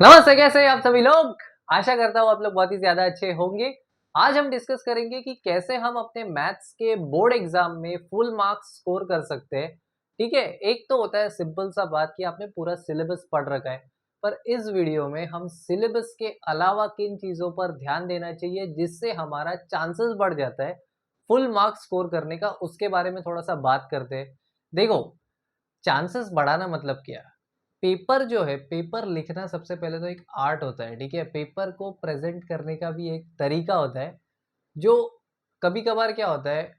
नमस्ते, कैसे हैं आप सभी लोग। आशा करता हूँ आप लोग बहुत ही ज्यादा अच्छे होंगे। आज हम डिस्कस करेंगे कि कैसे हम अपने मैथ्स के बोर्ड एग्जाम में फुल मार्क्स स्कोर कर सकते हैं। ठीक है, एक तो होता है सिंपल सा बात कि आपने पूरा सिलेबस पढ़ रखा है, पर इस वीडियो में हम सिलेबस के अलावा किन चीजों पर ध्यान देना चाहिए जिससे हमारा चांसेस बढ़ जाता है फुल मार्क्स स्कोर करने का, उसके बारे में थोड़ा सा बात करते हैं। देखो, चांसेस बढ़ाना मतलब क्या? पेपर जो है, पेपर लिखना सबसे पहले तो एक आर्ट होता है, ठीक है? पेपर को प्रेज़ेंट करने का भी एक तरीका होता है, जो कभी-कभार क्या होता है,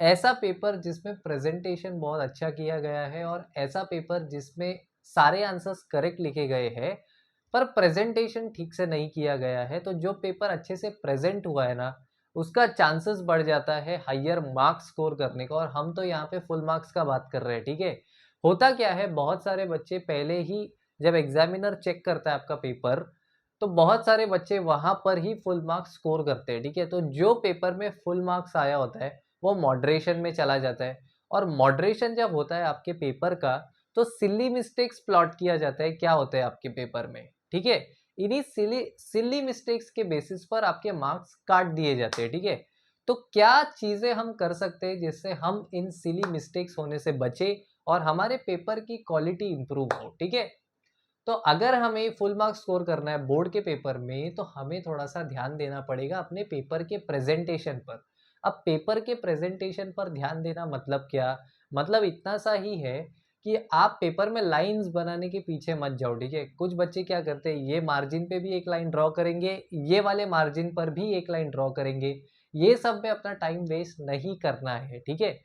ऐसा पेपर जिसमें प्रेज़ेंटेशन बहुत अच्छा किया गया है और ऐसा पेपर जिसमें सारे आंसर्स करेक्ट लिखे गए हैं, पर प्रेज़ेंटेशन ठीक से नहीं किया गया है, तो जो पेपर अच्छे से प्रेज़ेंट हुआ है ना, उसका चांसेस बढ़ जाता है हायर मार्क्स स्कोर करने का। और हम तो यहाँ पे फुल मार्क्स का बात कर रहे हैं, ठीक है? होता क्या है, बहुत सारे बच्चे पहले ही जब एग्ज़ामिनर चेक करता है आपका पेपर, तो बहुत सारे बच्चे वहाँ पर ही फुल मार्क्स स्कोर करते हैं, ठीक है? तो जो पेपर में फुल मार्क्स आया होता है, वो मॉडरेशन में चला जाता है। और मॉडरेशन जब होता है आपके पेपर का, तो सिली मिस्टेक्स प्लॉट किया जाता है क्या होता है आपके पेपर में, ठीक है? इन्हीं सिली सिली मिस्टेक्स के बेसिस पर आपके मार्क्स काट दिए जाते हैं, ठीक है? तो क्या चीज़ें हम कर सकते हैं जिससे हम इन सिली मिस्टेक्स होने से बचें और हमारे पेपर की क्वालिटी इंप्रूव हो, ठीक है? तो अगर हमें फुल मार्क्स स्कोर करना है बोर्ड के पेपर में, तो हमें थोड़ा-सा ध्यान देना पड़ेगा अपने पेपर के प्रेज़ेंटेशन पर। अब पेपर के प्रेज़ेंटेशन पर ध्यान देना मतलब क्या? मतलब इतना सा ही है कि आप पेपर में लाइन्स बनाने के पीछे मत जाओ, ठीक है? कुछ बच्चे क्या करते हैं, ये मार्जिन पे भी एक लाइन ड्रॉ करेंगे, ये वाले मार्जिन पर भी एक लाइन ड्रॉ करेंगे। ये सब में अपना टाइम वेस्ट नहीं करना है, ठीक है?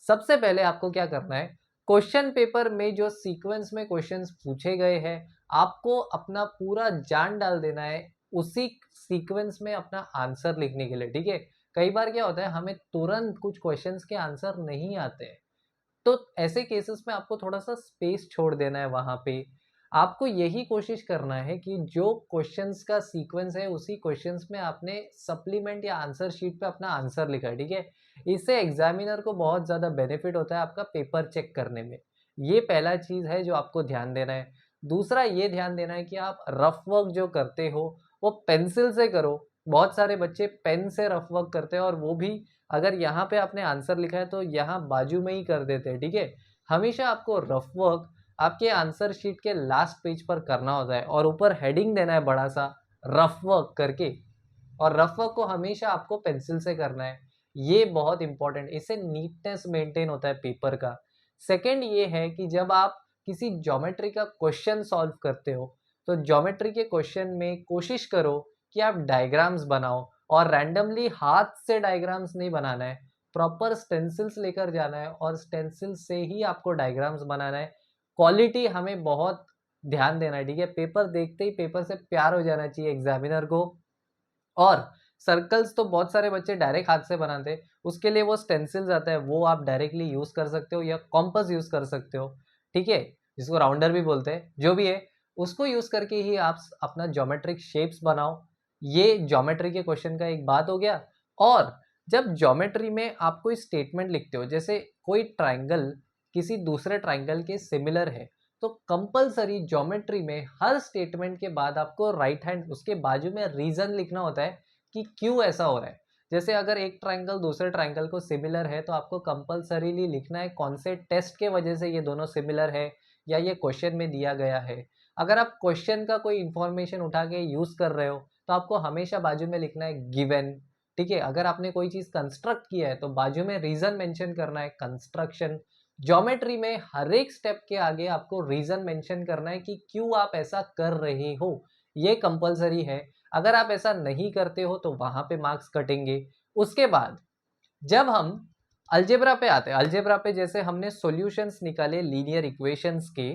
सबसे पहले आपको क्या करना है, क्वेश्चन पेपर में जो सीक्वेंस में क्वेश्चंस पूछे गए हैं, आपको अपना पूरा जान डाल देना है उसी सीक्वेंस में अपना आंसर लिखने के लिए, ठीक है? कई बार क्या होता है, हमें तुरंत कुछ क्वेश्चंस के आंसर नहीं आते हैं, तो ऐसे केसेस में आपको थोड़ा-सा स्पेस छोड़ देना है वहाँ पे। आपको यही कोशिश करना है कि जो क्वेश्चंस का सीक्वेंस है, उसी क्वेश्चंस में आपने सप्लीमेंट या आंसर शीट पे अपना आंसर लिखा है, ठीक है? इससे एग्ज़ामिनर को बहुत ज़्यादा बेनिफिट होता है आपका पेपर चेक करने में। ये पहला चीज़ है जो आपको ध्यान देना है। दूसरा ये ध्यान देना है कि आप रफ वर्क जो करते हो, वो पेंसिल से करो। बहुत सारे बच्चे पेन से रफ वर्क करते हैं और वो भी अगर यहाँ पे आपने आंसर लिखा है तो यहाँ बाजू में ही कर देते हैं, ठीक है? हमेशा आपको रफ वर्क आपके आंसर शीट के लास्ट पेज पर करना होता है और ऊपर हेडिंग देना है बड़ा-सा रफ वर्क करके। और रफ वर्क को हमेशा आपको पेंसिल से करना है। ये बहुत इम्पोर्टेंट, इससे नीटनेस मेंटेन होता है पेपर का। सेकंड ये है कि जब आप किसी ज्योमेट्री का क्वेश्चन सॉल्व करते हो, तो ज्योमेट्री के क्वेश्चन में कोशिश करो कि आप डायग्राम्स बनाओ और रैंडमली हाथ से डायग्राम्स नहीं बनाना है। प्रॉपर स्टेंसिल्स लेकर जाना है और स्टेंसिल से ही आपको डायग्राम्स बनाना है। क्वालिटी हमें बहुत ध्यान देना है, ठीक है? पेपर देखते ही पेपर से प्यार हो जाना चाहिए एग्ज़ामिनर को। और सर्कल्स तो बहुत सारे बच्चे डायरेक्ट हाथ से बनाते हैं, उसके लिए वो स्टेंसिल्स आता है, वो आप डायरेक्टली यूज़ कर सकते हो या कॉम्पास यूज़ कर सकते हो, ठीक है? जिसको राउंडर भी बोलते हैं, जो भी है, उसको यूज़ करके ही आप अपना ज्योमेट्रिक शेप्स बनाओ। ये ज्योमेट्री के क्वेश्चन का एक बात हो गया। और जब ज्योमेट्री में आप कोई स्टेटमेंट लिखते हो, जैसे कोई ट्रायंगल किसी दूसरे ट्रायंगल के सिमिलर है, तो कंपल्सरी ज्योमेट्री में हर स्टेटमेंट के बाद आपको राइट हैंड उसके बाजू में रीज़न लिखना होता है कि क्यों ऐसा हो रहा है। जैसे अगर एक ट्रायंगल दूसरे ट्रायंगल को सिमिलर है, तो आपको कंपल्सरीली लिखना है कौन से टेस्ट के वजह से ये दोनों सिमिलर है या ये क्वेश्चन में दिया गया है। अगर आप क्वेश्चन का कोई इन्फॉर्मेशन उठा के यूज़ कर रहे हो, तो आपको हमेशा बाजू में लिखना है गिवन, ठीक है? अगर आपने कोई चीज़ कंस्ट्रक्ट किया है, तो बाजू में रीज़न मेंशन करना है कंस्ट्रक्शन। ज्योमेट्री में हर एक स्टेप के आगे आपको रीज़न मेंशन करना है कि क्यों आप ऐसा कर रहे हो, ये कंपल्सरी है। अगर आप ऐसा नहीं करते हो तो वहाँ पे मार्क्स कटेंगे। उसके बाद जब हम अलजेब्रा पे आते हैं, अलजेब्रा पे जैसे हमने सॉल्यूशंस निकाले लीनियर इक्वेशंस के,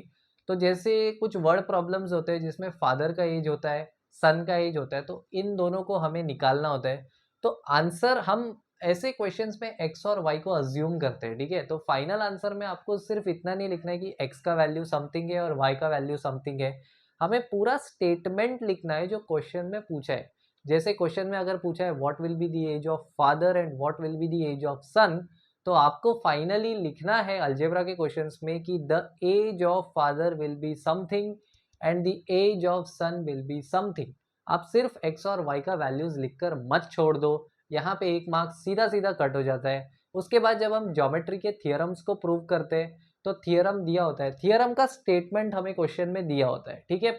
तो जैसे कुछ वर्ड प्रॉब्लम्स होते हैं जिसमें फादर का एज होता है, सन का एज होता है, तो इन दोनों को हमें निकालना होता है। तो आंसर हम ऐसे क्वेश्चंस में एक्स और वाई को अज्यूम करते हैं, ठीक है? तो फाइनल आंसर में आपको सिर्फ इतना नहीं लिखना है कि एक्स का वैल्यू समथिंग है और वाई का वैल्यू समथिंग है। हमें पूरा स्टेटमेंट लिखना है जो क्वेश्चन में पूछा है। जैसे क्वेश्चन में अगर पूछा है what will be the age of father and what will be the age of son, तो आपको फाइनली लिखना है अलजेब्रा के क्वेश्चंस में कि the age of father will be something and the age of son will be something. आप सिर्फ x और y का वैल्यूज लिखकर मत छोड़ दो, यहाँ पे 1 मार्क्स सीधा सीधा कट हो जाता है। उसके बाद जब हम ज्योमेट्री के थियरम्स को प्रूव करते हैं तो थियरम दिया होता है, थियरम का स्टेटमेंट हमें क्वेश्चन में दिया होता है, ठीक है,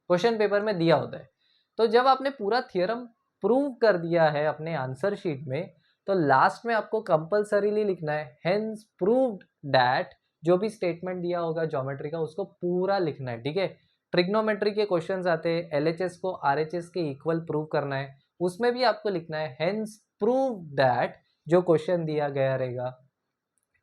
क्वेश्चन पेपर में दिया होता है। तो जब आपने पूरा थियरम प्रूव कर दिया है अपने आंसर शीट में, तो लास्ट में आपको कंपल्सरीली लिखना है हेंस प्रूव्ड दैट, जो भी स्टेटमेंट दिया होगा ज्योमेट्री का उसको पूरा लिखना है, ठीक है। ट्रिग्नोमेट्री के क्वेश्चंस आते हैं, एलएचएस को आरएचएस के इक्वल प्रूव करना है, उसमें भी आपको लिखना है हेंस प्रूव दैट, जो क्वेश्चन दिया गया रहेगा,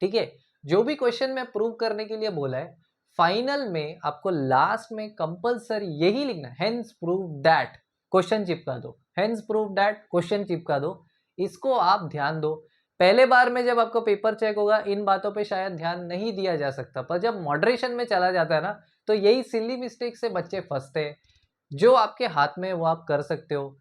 ठीक है। जो भी क्वेश्चन में प्रूव करने के लिए बोला है, फाइनल में आपको लास्ट में कंपल्सरी यही लिखना है, हेंस प्रूव दैट, क्वेश्चन चिपका दो, हेंस प्रूव दैट क्वेश्चन चिपका दो। इसको आप ध्यान दो। पहले बार में जब आपको पेपर चेक होगा इन बातों पे शायद ध्यान नहीं दिया जा सकता, पर जब मॉडरेशन में चला जाता है ना, तो यही सिली मिस्टेक से बच्चे फंसते हैं। जो आपके हाथ में वो आप कर सकते हो।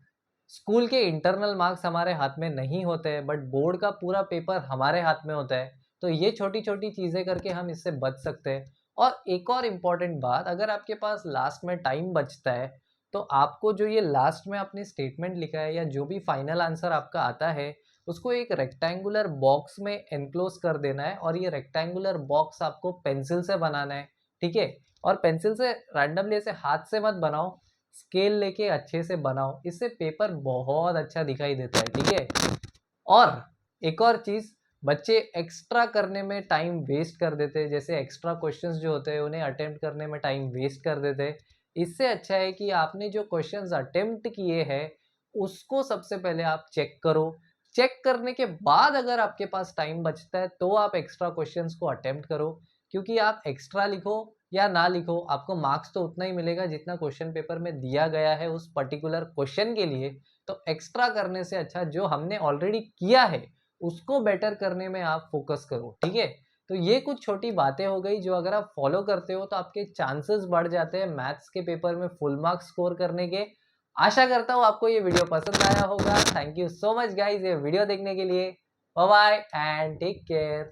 स्कूल के इंटरनल मार्क्स हमारे हाथ में नहीं होते हैं, बट बोर्ड का पूरा पेपर हमारे हाथ में होता है। तो ये छोटी छोटी चीज़ें करके हम इससे बच सकते हैं। और एक और इम्पॉर्टेंट बात, अगर आपके पास लास्ट में टाइम बचता है तो आपको जो ये लास्ट में आपने स्टेटमेंट लिखा है या जो भी फाइनल आंसर आपका आता है, उसको एक रेक्टेंगुलर बॉक्स में एनक्लोज कर देना है। और ये रेक्टेंगुलर बॉक्स आपको पेंसिल से बनाना है, ठीक है। और पेंसिल से रैंडमली ऐसे हाथ से मत बनाओ, स्केल लेके अच्छे से बनाओ, इससे पेपर बहुत अच्छा दिखाई देता है, ठीक है। और एक और चीज़, बच्चे एक्स्ट्रा करने में टाइम वेस्ट कर देते हैं, जैसे एक्स्ट्रा क्वेश्चंस जो होते हैं उन्हें अटेम्प्ट करने में टाइम वेस्ट कर देते हैं। इससे अच्छा है कि आपने जो क्वेश्चंस अटेम्प्ट किए हैं उसको सबसे पहले आप चेक करो। चेक करने के बाद अगर आपके पास टाइम बचता है तो आप एक्स्ट्रा क्वेश्चंस को अटेम्प्ट करो, क्योंकि आप एक्स्ट्रा लिखो या ना लिखो आपको मार्क्स तो उतना ही मिलेगा जितना क्वेश्चन पेपर में दिया गया है उस पर्टिकुलर क्वेश्चन के लिए। तो एक्स्ट्रा करने से अच्छा जो हमने ऑलरेडी किया है उसको बेटर करने में आप फोकस करो, ठीक है। तो ये कुछ छोटी बातें हो गई जो अगर आप फॉलो करते हो तो आपके चांसेस बढ़ जाते हैं मैथ्स के पेपर में फुल मार्क्स स्कोर करने के। आशा करता हूँ आपको ये वीडियो पसंद आया होगा। Thank you so much guys ये वीडियो देखने के लिए। Bye bye and take care.